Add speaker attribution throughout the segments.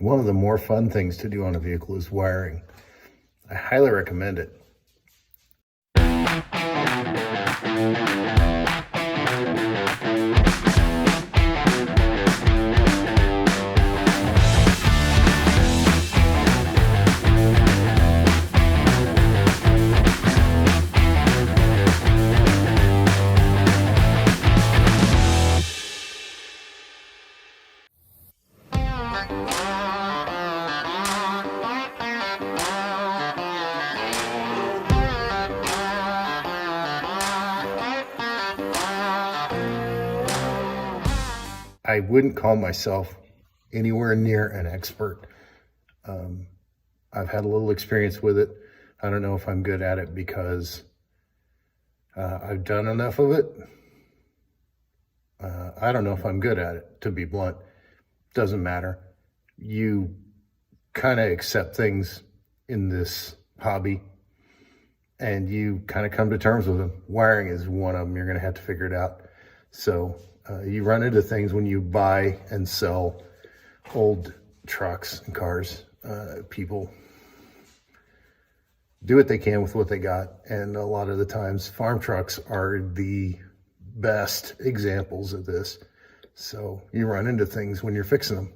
Speaker 1: one of the more fun things to do on a vehicle is wiring. I highly recommend it. I wouldn't call myself anywhere near an expert. I've had a little experience with it. I don't know if I'm good at it because I've done enough of it. I don't know if I'm good at it, to be blunt. Doesn't matter. You kind of accept things in this hobby and you kind of come to terms with them. Wiring is one of them. You're going to have to figure it out. So you run into things when you buy and sell old trucks and cars. People do what they can with what they got. And a lot of the times farm trucks are the best examples of this. So you run into things when you're fixing them.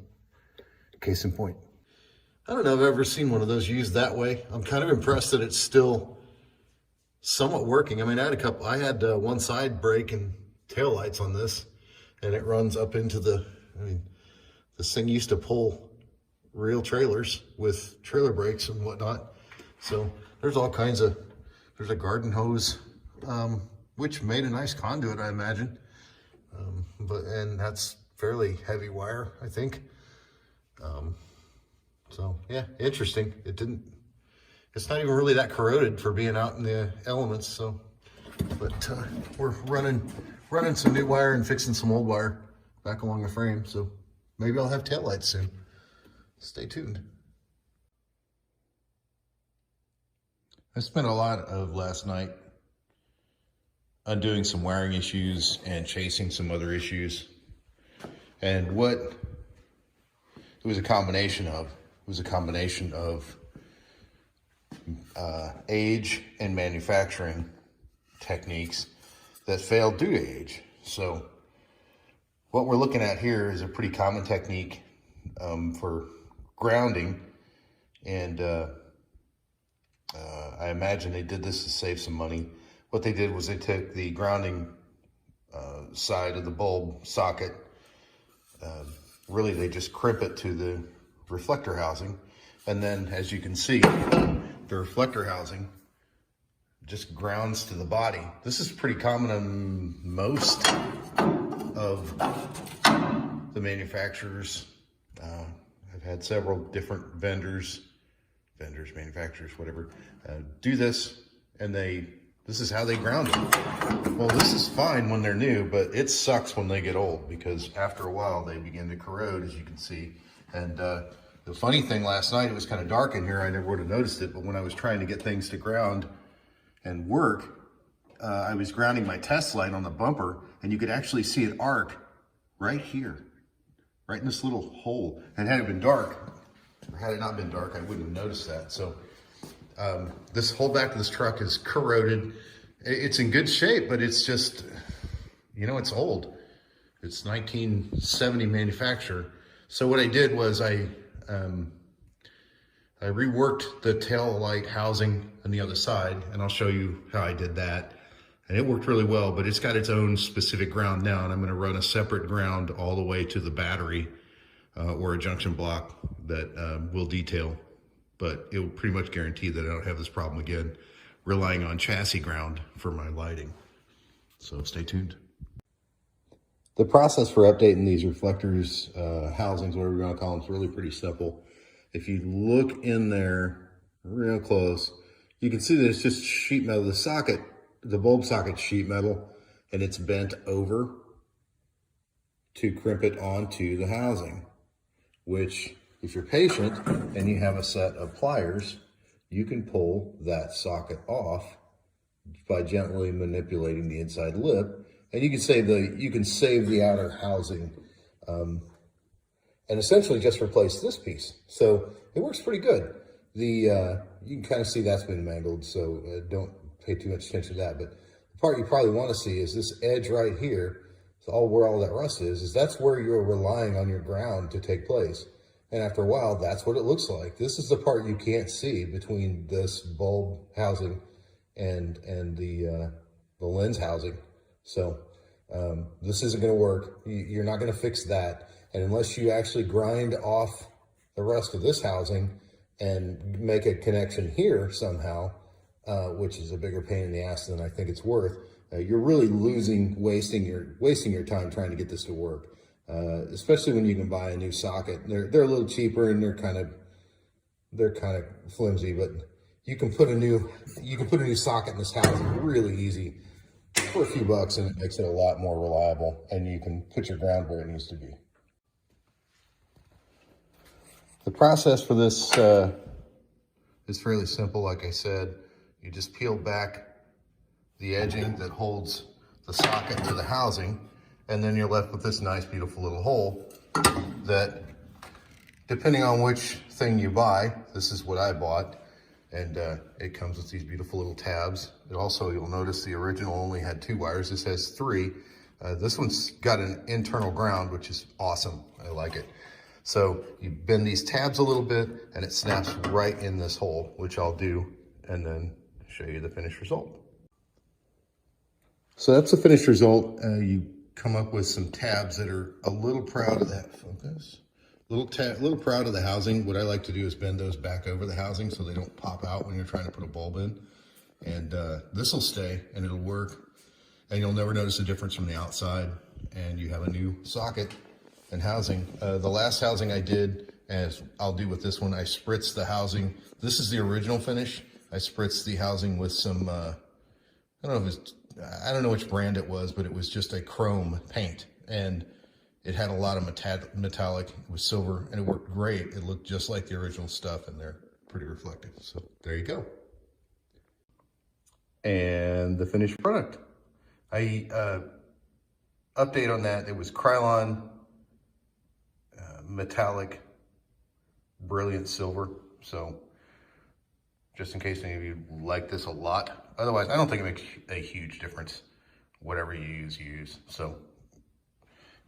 Speaker 1: Case in point. I don't know if I've ever seen one of those used that way. I'm kind of impressed that it's still somewhat working. I mean, I had one side brake and tail lights on this, and it runs up into this thing used to pull real trailers with trailer brakes and whatnot. So there's all kinds of, there's a garden hose, which made a nice conduit, I imagine. And that's fairly heavy wire, I think. So yeah, interesting. It's not even really that corroded for being out in the elements. So, but we're running some new wire and fixing some old wire back along the frame. So maybe I'll have taillights soon. Stay tuned. I spent a lot of last night undoing some wiring issues and chasing some other issues. And what it was a combination of, age and manufacturing techniques that failed due to age. So what we're looking at here is a pretty common technique for grounding. And I imagine they did this to save some money. What they did was they took the grounding side of the bulb socket. Really, they just crimp it to the reflector housing. And then, as you can see, the reflector housing just grounds to the body. This is pretty common on most of the manufacturers. I've had several different vendors, manufacturers, whatever, do this, and this is how they ground it. Well, this is fine when they're new, but it sucks when they get old because after a while they begin to corrode, as you can see. And the funny thing, last night, it was kind of dark in here. I never would have noticed it, but when I was trying to get things to ground and work, I was grounding my test light on the bumper, and you could actually see it arc right here, right in this little hole. And had it been dark, or had it not been dark, I wouldn't have noticed that. So this whole back of this truck is corroded. It's in good shape, but it's just, it's old. It's 1970 manufacture. So what I did was I reworked the tail light housing on the other side, and I'll show you how I did that. And it worked really well, but it's got its own specific ground now, and I'm going to run a separate ground all the way to the battery or a junction block that we'll detail. But it will pretty much guarantee that I don't have this problem again, relying on chassis ground for my lighting. So stay tuned. The process for updating these reflectors, housings, whatever you want to call them, is really pretty simple. If you look in there real close, you can see that it's just sheet metal. The socket, the bulb socket sheet metal, and it's bent over to crimp it onto the housing, which if you're patient and you have a set of pliers, you can pull that socket off by gently manipulating the inside lip. And you can save the outer housing.
Speaker 2: and essentially just replace this piece. So it works pretty good. You can kind of see that's been mangled, so don't pay too much attention to that. But the part you probably want to see is this edge right here. So where all that rust is that's where you're relying on your ground to take place. And after a while, that's what it looks like. This is the part you can't see between this bulb housing and the lens housing. So this isn't going to work. You're not going to fix that. And unless you actually grind off the rest of this housing and make a connection here somehow, which is a bigger pain in the ass than I think it's worth, you're really wasting your time trying to get this to work. Especially when you can buy a new socket. They're a little cheaper and they're kind of flimsy, but you can put a new socket in this housing really easy for a few bucks, and it makes it a lot more reliable, and you can put your ground where it needs to be. The process for this is fairly simple. Like I said, you just peel back the edging that holds the socket to the housing, and then you're left with this nice, beautiful little hole that, depending on which thing you buy, this is what I bought, and it comes with these beautiful little tabs. It also, you'll notice the original only had 2 wires. This has 3. This one's got an internal ground, which is awesome. I like it. So you bend these tabs a little bit and it snaps right in this hole, which I'll do, and then show you the finished result. So that's the finished result. You come up with some tabs that are a little proud of that focus. Little proud of the housing. What I like to do is bend those back over the housing so they don't pop out when you're trying to put a bulb in. And this will stay and it'll work. And you'll never notice a difference from the outside. And you have a new socket and housing. The last housing I did, as I'll do with this one, I spritzed the housing. This is the original finish. I spritzed the housing with some, I don't know which brand it was, but it was just a chrome paint. And it had a lot of metallic. It was silver and it worked great. It looked just like the original stuff and they're pretty reflective. So there you go. And the finished product. I update on that. It was Krylon metallic brilliant silver. So just in case any of you like this a lot. Otherwise, I don't think it makes a huge difference. Whatever you use. So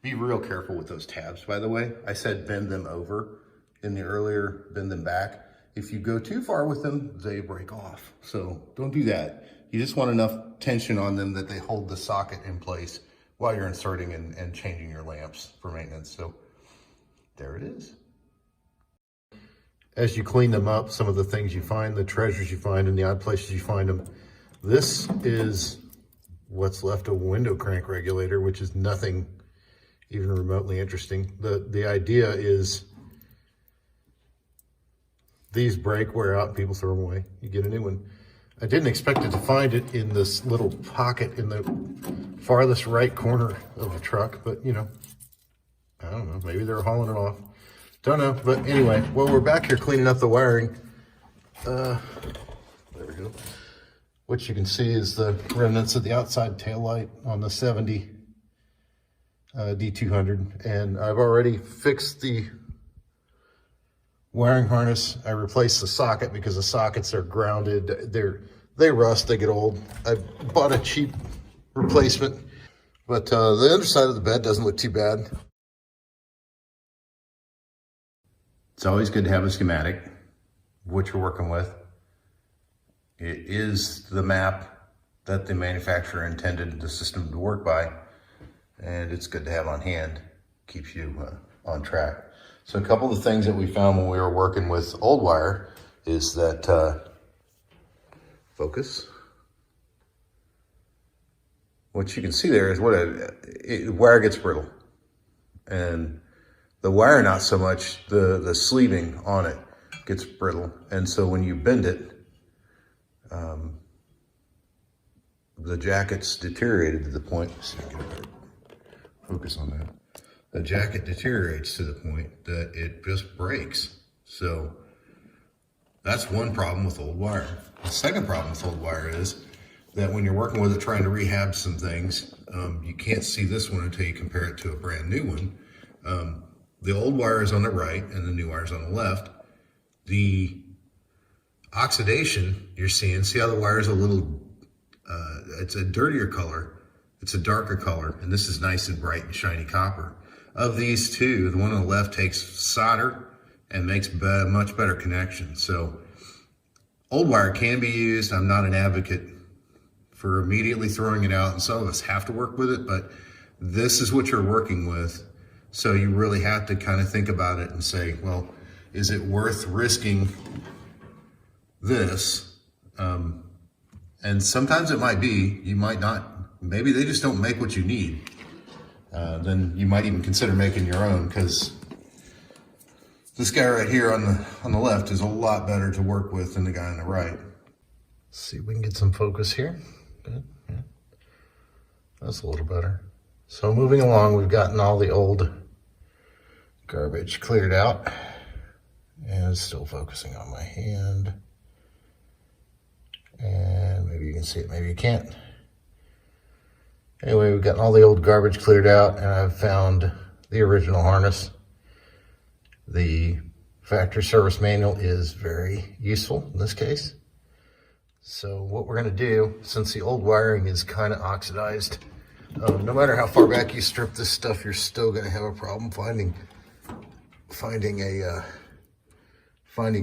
Speaker 2: be real careful with those tabs, by the way. I said bend them over in the earlier, bend them back. If you go too far with them, they break off. So don't do that. You just want enough tension on them that they hold the socket in place while you're inserting and changing your lamps for maintenance. So there it is. As you clean them up, some of the things you find, the treasures you find, and the odd places you find them. This is what's left of a window crank regulator, which is nothing even remotely interesting. The idea is these break, wear out, people throw them away. You get a new one. I didn't expect to find it in this little pocket in the farthest right corner of the truck, but you know, I don't know, maybe they're hauling it off. Don't know, but anyway, well, we're back here cleaning up the wiring. There we go. What you can see is the remnants of the outside taillight on the 70 D200, and I've already fixed the wiring harness. I replaced the socket because the sockets are grounded. They rust, they get old. I bought a cheap replacement, but the underside of the bed doesn't look too bad. It's always good to have a schematic of what you're working with. It is the map that the manufacturer intended the system to work by, and it's good to have on hand. Keeps you on track. So a couple of things that we found when we were working with old wire is that, focus. What you can see there is wire gets brittle. And the wire, not so much, the sleeving on it gets brittle. And so when you bend it, the jacket's deteriorated to the point, let's see if I can get a focus on that. The jacket deteriorates to the point that it just breaks. So that's one problem with old wire. The second problem with old wire is that when you're working with it, trying to rehab some things, you can't see this one until you compare it to a brand new one.
Speaker 1: the old wire is on the right and the new wire is on the left. The oxidation you're seeing, see how the wire is a little, it's a dirtier color. It's a darker color, and this is nice and bright and shiny copper. Of these two, the one on the left takes solder and makes much better connection. So old wire can be used. I'm not an advocate for immediately throwing it out, and some of us have to work with it, but this is what you're working with. So you really have to kind of think about it and say, well, is it worth risking this? And sometimes it might be, you might not. Maybe they just don't make what you need. Then you might even consider making your own, because this guy right here on the left is a lot better to work with than the guy on the right. Let's see if we can get some focus here. Good. Yeah. That's a little better. So moving along, we've gotten all the old garbage cleared out, and it's still focusing on my hand. And maybe you can see it, maybe you can't. Anyway, we've gotten all the old garbage cleared out, and I've found the original harness. The factory service manual is very useful in this case. So what we're going to do, since the old wiring is kind of oxidized, no matter how far back you strip this stuff, you're still going to have a problem finding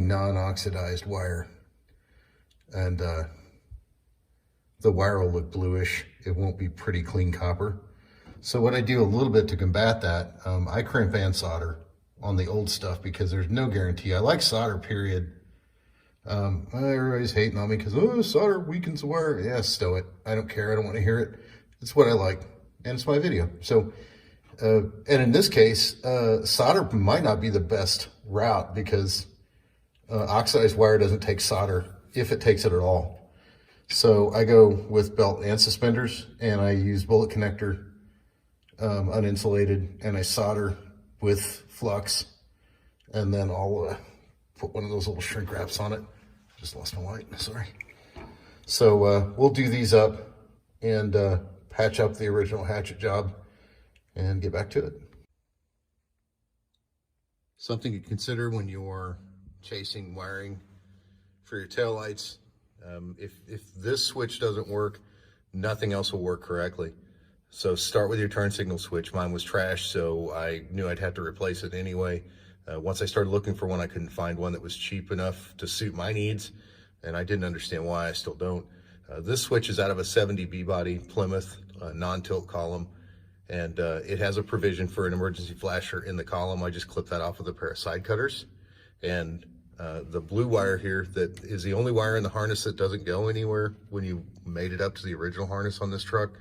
Speaker 1: non-oxidized wire. And the wire will look bluish. It won't be pretty clean copper. So what I do a little bit to combat that, I crimp and solder on the old stuff because there's no guarantee. I like solder, period. Everybody's hating on me because, oh, solder weakens the wire. Yeah, stow it. I don't care. I don't want to hear it. It's what I like, and it's my video. So, and in this case, solder might not be the best route because oxidized wire doesn't take solder, if it takes it at all. So I go with belt and suspenders, and I use bullet connector, uninsulated, and I solder with flux, and then I'll put one of those little shrink wraps on it. Just lost my light, sorry. So we'll do these up and patch up the original hatchet job and get back to it. Something to consider when you're chasing wiring for your taillights. If this switch doesn't work, nothing else will work correctly. So start with your turn signal switch. Mine was trash, so I knew I'd have to replace it anyway. Once I started looking for one, I couldn't find one that was cheap enough to suit my needs, and I didn't understand why. I still don't. This switch is out of a 70 B-body Plymouth non-tilt column, and it has a provision for an emergency flasher in the column. I just clipped that off with a pair of side cutters, and the blue wire here that is the only wire in the harness that doesn't go anywhere when you made it up to the original harness on this truck.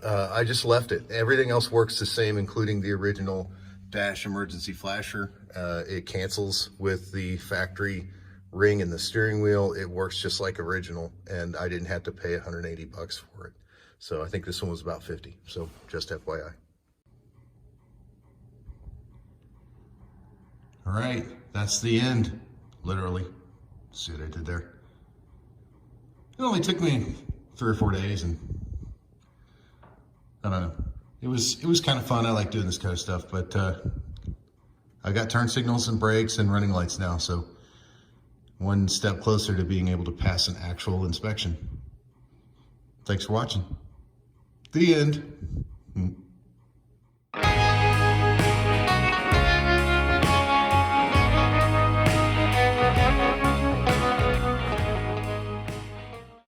Speaker 1: I just left it. Everything else works the same, including the original dash emergency flasher. It cancels with the factory ring in the steering wheel. It works just like original, and I didn't have to pay 180 bucks for it. So I think this one was about 50. So just FYI. All right, that's the end, literally. See what I did there? It only took me 3 or 4 days, and I don't know. It was kind of fun. I like doing this kind of stuff, but I got turn signals and brakes and running lights now, so one step closer to being able to pass an actual inspection. Thanks for watching. The end.